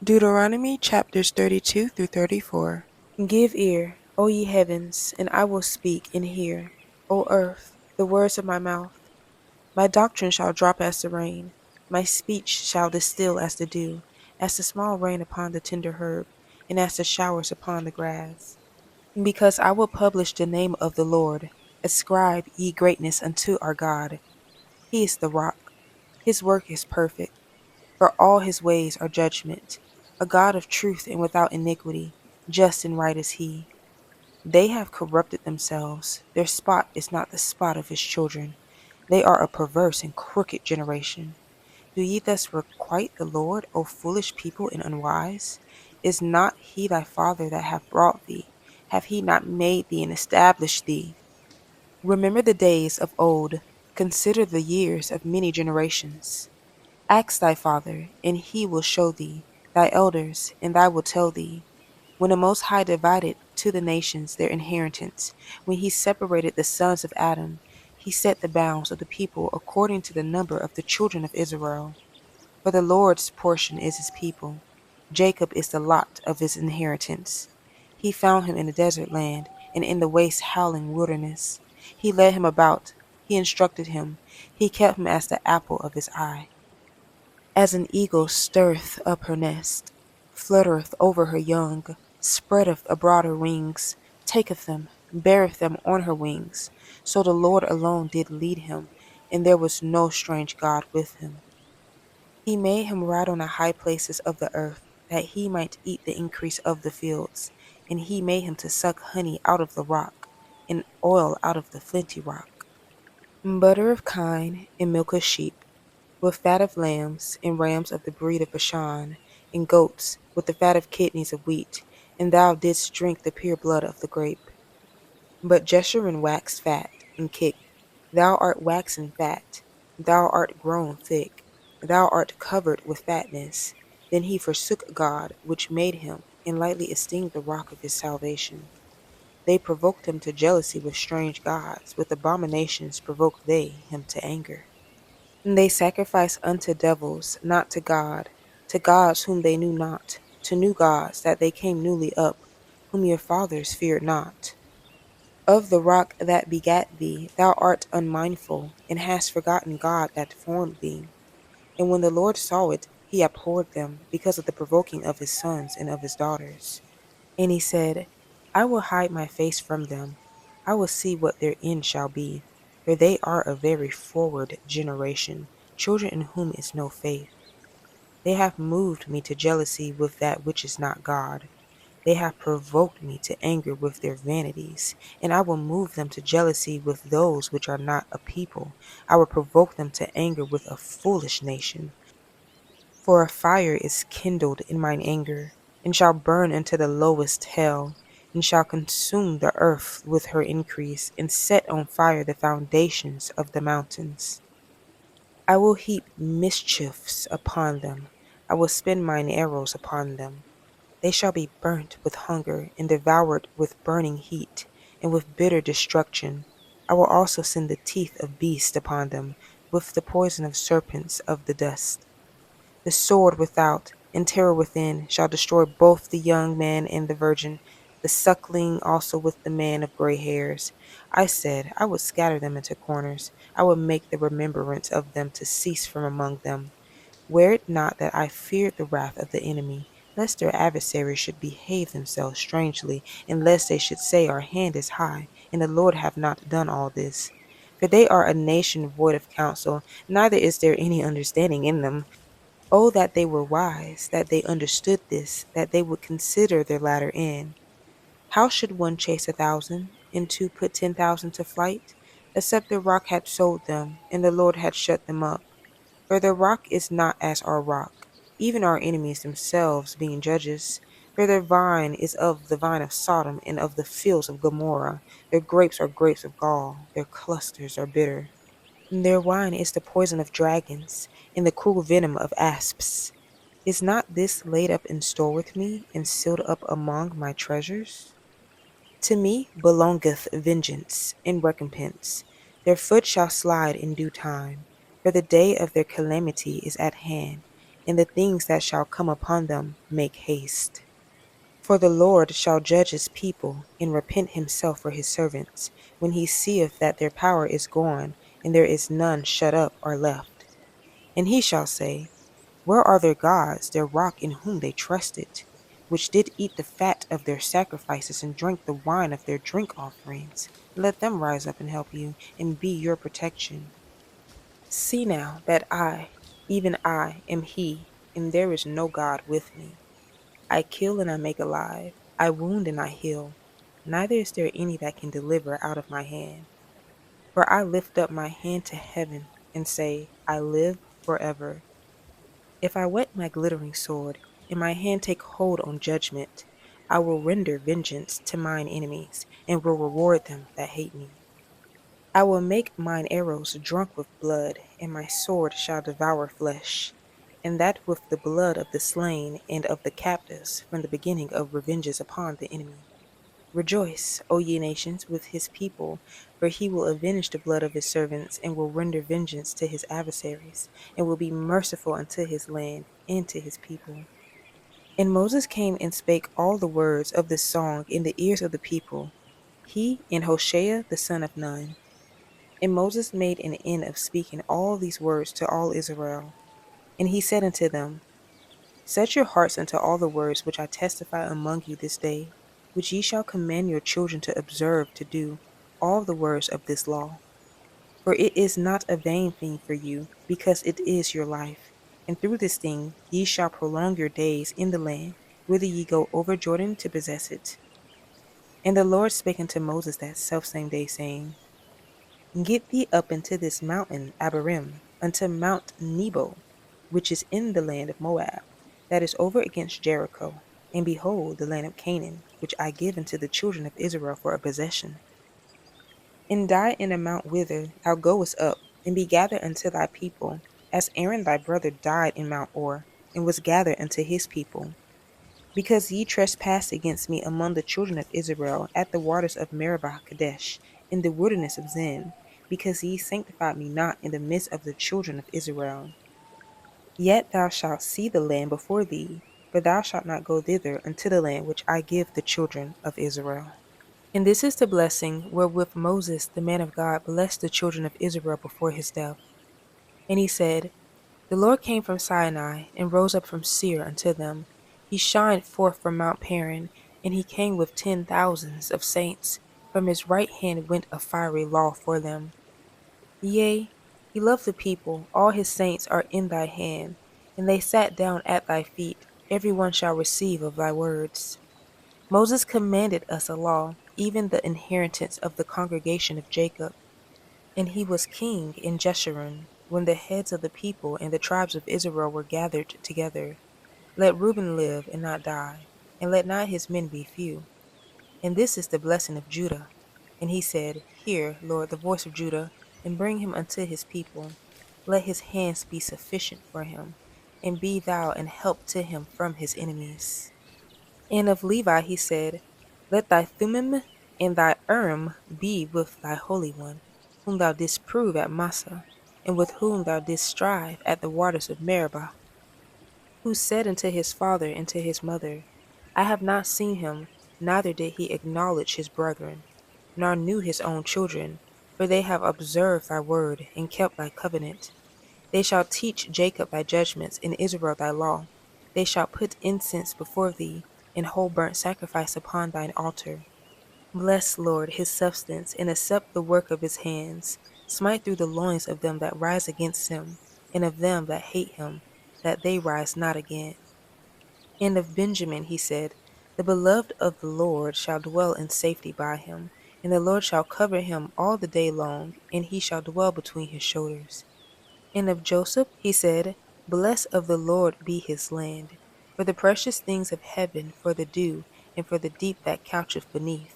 Deuteronomy chapters 32 through 34. Give ear, O ye heavens, and I will speak and hear, O earth, the words of my mouth. My doctrine shall drop as the rain, my speech shall distill as the dew, as the small rain upon the tender herb, and as the showers upon the grass. Because I will publish the name of the Lord, ascribe ye greatness unto our God. He is the rock, his work is perfect. For all his ways are judgment, a God of truth and without iniquity, just and right is he. They have corrupted themselves, their spot is not the spot of his children. They are a perverse and crooked generation. Do ye thus requite the Lord, O foolish people and unwise? Is not he thy father that hath brought thee? Have he not made thee and established thee? Remember the days of old, consider the years of many generations. Ask thy father, and he will show thee, thy elders, and they will tell thee. When the Most High divided to the nations their inheritance, when he separated the sons of Adam, he set the bounds of the people according to the number of the children of Israel. For the Lord's portion is his people. Jacob is the lot of his inheritance. He found him in the desert land, and in the waste howling wilderness. He led him about, he instructed him, he kept him as the apple of his eye. As an eagle stirreth up her nest, fluttereth over her young, spreadeth abroad her wings, taketh them, beareth them on her wings. So the Lord alone did lead him, and there was no strange God with him. He made him ride on the high places of the earth, that he might eat the increase of the fields, and he made him to suck honey out of the rock, and oil out of the flinty rock. Butter of kine, and milk of sheep, with fat of lambs, and rams of the breed of Bashan, and goats, with the fat of kidneys of wheat, and thou didst drink the pure blood of the grape. But Jeshurun waxed fat, and kicked. Thou art waxen fat, thou art grown thick, thou art covered with fatness. Then he forsook God, which made him, and lightly esteemed the rock of his salvation. They provoked him to jealousy with strange gods, with abominations provoked they him to anger. And they sacrificed unto devils, not to gods whom they knew not, to new gods that they came newly up, whom your fathers feared not. Of the rock that begat thee thou art unmindful, and hast forgotten God that formed thee. And when the Lord saw it, he abhorred them, because of the provoking of his sons and of his daughters. And he said, I will hide my face from them, I will see what their end shall be, for they are a very forward generation, children in whom is no faith. They have moved me to jealousy with that which is not God. They have provoked me to anger with their vanities, and I will move them to jealousy with those which are not a people. I will provoke them to anger with a foolish nation. For a fire is kindled in mine anger, and shall burn into the lowest hell, and shall consume the earth with her increase, and set on fire the foundations of the mountains. I will heap mischiefs upon them, I will spend mine arrows upon them. They shall be burnt with hunger, and devoured with burning heat, and with bitter destruction. I will also send the teeth of beasts upon them, with the poison of serpents of the dust. The sword without, and terror within, shall destroy both the young man and the virgin, the suckling also with the man of gray hairs. I said, I would scatter them into corners, I would make the remembrance of them to cease from among them. Were it not that I feared the wrath of the enemy, lest their adversaries should behave themselves strangely, and lest they should say, Our hand is high, and the Lord hath not done all this. For they are a nation void of counsel, neither is there any understanding in them. Oh, that they were wise, that they understood this, that they would consider their latter end. How should one chase 1,000, and two put 10,000 to flight, except the rock had sold them, and the Lord had shut them up? For the rock is not as our rock, even our enemies themselves being judges. For their vine is of the vine of Sodom, and of the fields of Gomorrah. Their grapes are grapes of gall, their clusters are bitter. Their wine is the poison of dragons, and the cruel venom of asps. Is not this laid up in store with me, and sealed up among my treasures? To me belongeth vengeance and recompense. Their foot shall slide in due time, for the day of their calamity is at hand, and the things that shall come upon them make haste. For the Lord shall judge his people, and repent himself for his servants, when he seeth that their power is gone, and there is none shut up or left. And he shall say, where are their gods, their rock in whom they trusted, which did eat the fat of their sacrifices and drink the wine of their drink offerings? Let them rise up and help you, and be your protection. See now that I, even I, am he, and there is no God with me. I kill and I make alive, I wound and I heal. Neither is there any that can deliver out of my hand. For I lift up my hand to heaven, and say, I live forever. If I whet my glittering sword, and my hand take hold on judgment, I will render vengeance to mine enemies, and will reward them that hate me. I will make mine arrows drunk with blood, and my sword shall devour flesh, and that with the blood of the slain and of the captives, from the beginning of revenges upon the enemy. Rejoice, O ye nations, with his people, for he will avenge the blood of his servants, and will render vengeance to his adversaries, and will be merciful unto his land and to his people. And Moses came and spake all the words of this song in the ears of the people, he and Hoshea the son of Nun. And Moses made an end of speaking all these words to all Israel. And he said unto them, set your hearts unto all the words which I testify among you this day, which ye shall command your children to observe to do all the words of this law. For it is not a vain thing for you, because it is your life. And through this thing ye shall prolong your days in the land, whither ye go over Jordan to possess it. And the Lord spake unto Moses that selfsame day, saying, get thee up into this mountain Abarim, unto Mount Nebo, which is in the land of Moab, that is over against Jericho, and behold the land of Canaan, which I give unto the children of Israel for a possession. And die in a mount whither thou goest up, and be gathered unto thy people, as Aaron thy brother died in Mount Or, and was gathered unto his people. Because ye trespassed against me among the children of Israel at the waters of Meribah Kadesh, in the wilderness of Zin, because ye sanctified me not in the midst of the children of Israel. Yet thou shalt see the land before thee, but thou shalt not go thither unto the land which I give the children of Israel. And this is the blessing wherewith Moses the man of God blessed the children of Israel before his death. And he said, the Lord came from Sinai, and rose up from Seir unto them. He shined forth from Mount Paran, and he came with 10,000s of saints. From his right hand went a fiery law for them. Yea, he loved the people, all his saints are in thy hand, and they sat down at thy feet, every one shall receive of thy words. Moses commanded us a law, even the inheritance of the congregation of Jacob. And he was king in Jeshurun, when the heads of the people and the tribes of Israel were gathered together. Let Reuben live and not die, and let not his men be few. And this is the blessing of Judah. And he said, hear, Lord, the voice of Judah, and bring him unto his people. Let his hands be sufficient for him, and be thou an help to him from his enemies. And of Levi he said, let thy Thummim and thy Urim be with thy Holy One, whom thou didst prove at Massah, and with whom thou didst strive at the waters of Meribah, who said unto his father and to his mother, I have not seen him, neither did he acknowledge his brethren, nor knew his own children, for they have observed thy word, and kept thy covenant. They shall teach Jacob thy judgments, and Israel thy law. They shall put incense before thee, and whole burnt sacrifice upon thine altar. Bless, Lord, his substance, and accept the work of his hands. Smite through the loins of them that rise against him, and of them that hate him, that they rise not again. And of Benjamin he said, the beloved of the Lord shall dwell in safety by him, and the Lord shall cover him all the day long, and he shall dwell between his shoulders. And of Joseph he said, blessed of the Lord be his land, for the precious things of heaven, for the dew, and for the deep that coucheth beneath,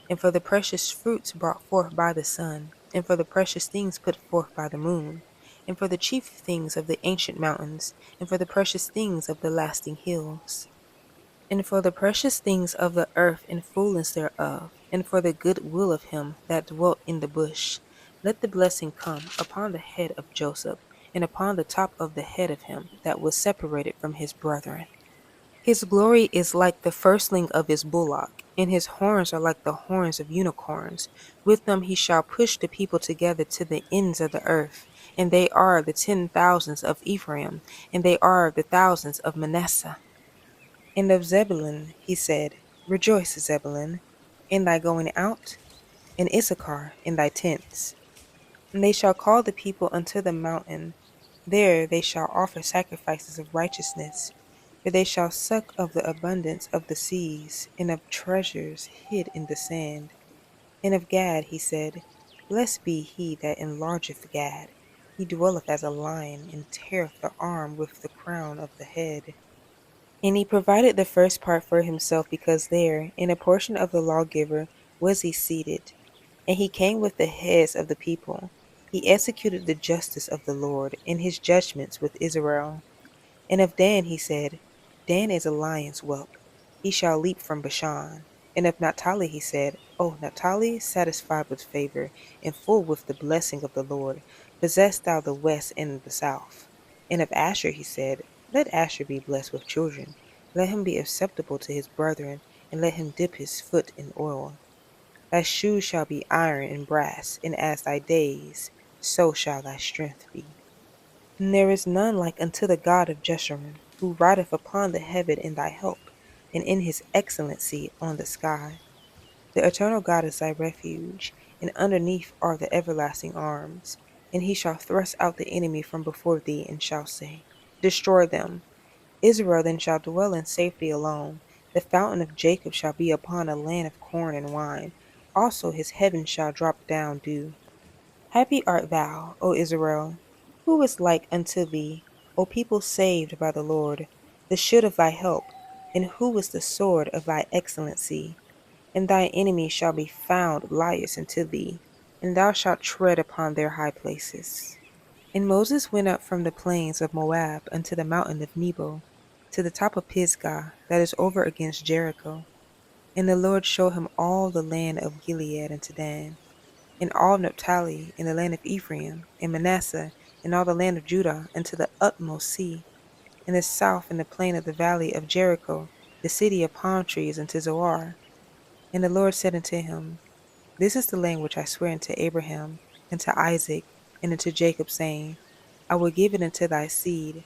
and for the precious fruits brought forth by the sun, and for the precious things put forth by the moon, and for the chief things of the ancient mountains, and for the precious things of the lasting hills, and for the precious things of the earth and fullness thereof, and for the good will of him that dwelt in the bush. Let the blessing come upon the head of Joseph, and upon the top of the head of him that was separated from his brethren. His glory is like the firstling of his bullock, and his horns are like the horns of unicorns. With them he shall push the people together to the ends of the earth, and they are the 10,000s of Ephraim, and they are the thousands of Manasseh. And of Zebulun he said, Rejoice, Zebulun, in thy going out, and Issachar in thy tents. And they shall call the people unto the mountain. There they shall offer sacrifices of righteousness. For they shall suck of the abundance of the seas, and of treasures hid in the sand. And of Gad he said, Blessed be he that enlargeth Gad. He dwelleth as a lion, and teareth the arm with the crown of the head. And he provided the first part for himself, because there, in a portion of the lawgiver, was he seated. And he came with the heads of the people. He executed the justice of the Lord, and his judgments with Israel. And of Dan he said, Dan is a lion's whelp. He shall leap from Bashan. And of Naphtali he said, O Naphtali, satisfied with favor, and full with the blessing of the Lord, possess thou the west and the south. And of Asher he said, Let Asher be blessed with children. Let him be acceptable to his brethren, and let him dip his foot in oil. Thy shoes shall be iron and brass, and as thy days, so shall thy strength be. And there is none like unto the God of Jeshurun, who rideth upon the heaven in thy help, and in his excellency on the sky. The eternal God is thy refuge, and underneath are the everlasting arms. And he shall thrust out the enemy from before thee, and shall say, Destroy them. Israel then shall dwell in safety alone. The fountain of Jacob shall be upon a land of corn and wine. Also his heaven shall drop down dew. Happy art thou, O Israel! Who is like unto thee, O people saved by the Lord, the shield of thy help, and who is the sword of thy excellency? And thy enemies shall be found liars unto thee, and thou shalt tread upon their high places. And Moses went up from the plains of Moab unto the mountain of Nebo, to the top of Pisgah, that is over against Jericho. And the Lord showed him all the land of Gilead unto Dan, and all Naphtali, and the land of Ephraim, and Manasseh, and all the land of Judah, unto the utmost sea, and the south, and the plain of the valley of Jericho, the city of palm trees, unto Zoar. And the Lord said unto him, This is the land which I swear unto Abraham, and to Isaac, and unto Jacob, saying, I will give it unto thy seed.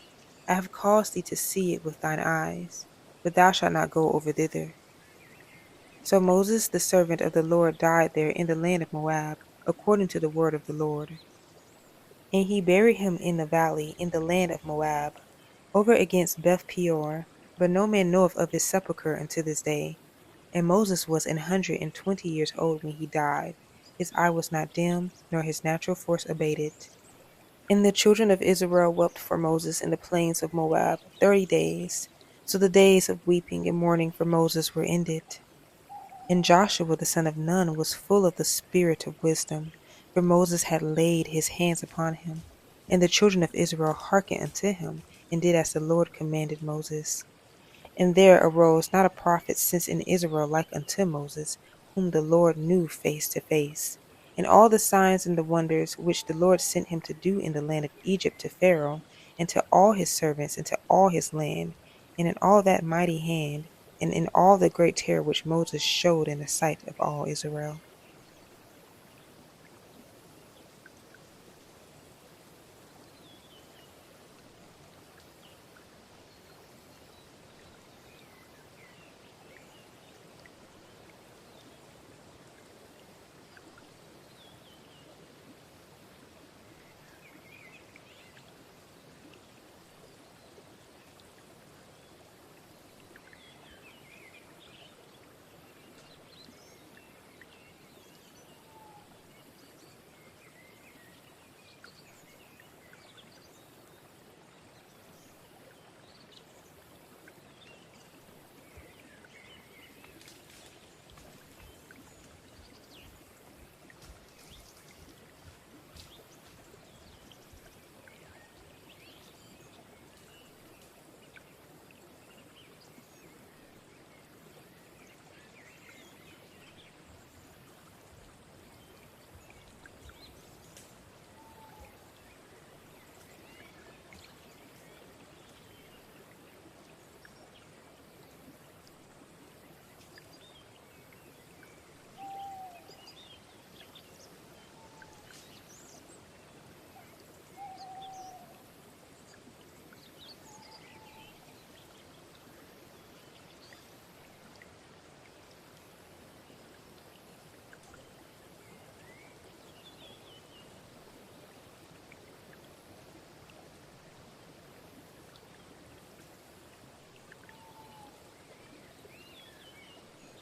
I have caused thee to see it with thine eyes, but thou shalt not go over thither. So Moses the servant of the Lord died there in the land of Moab, according to the word of the Lord. And he buried him in the valley in the land of Moab, over against Beth Peor, but no man knoweth of his sepulchre unto this day. And Moses was 120 years old when he died. His eye was not dim, nor his natural force abated. And the children of Israel wept for Moses in the plains of Moab 30 days. So the days of weeping and mourning for Moses were ended. And Joshua the son of Nun was full of the spirit of wisdom, for Moses had laid his hands upon him. And the children of Israel hearkened unto him, and did as the Lord commanded Moses. And there arose not a prophet since in Israel like unto Moses, whom the Lord knew face to face. And all the signs and the wonders which the Lord sent him to do in the land of Egypt to Pharaoh, and to all his servants, and to all his land, and in all that mighty hand, and in all the great terror which Moses showed in the sight of all Israel.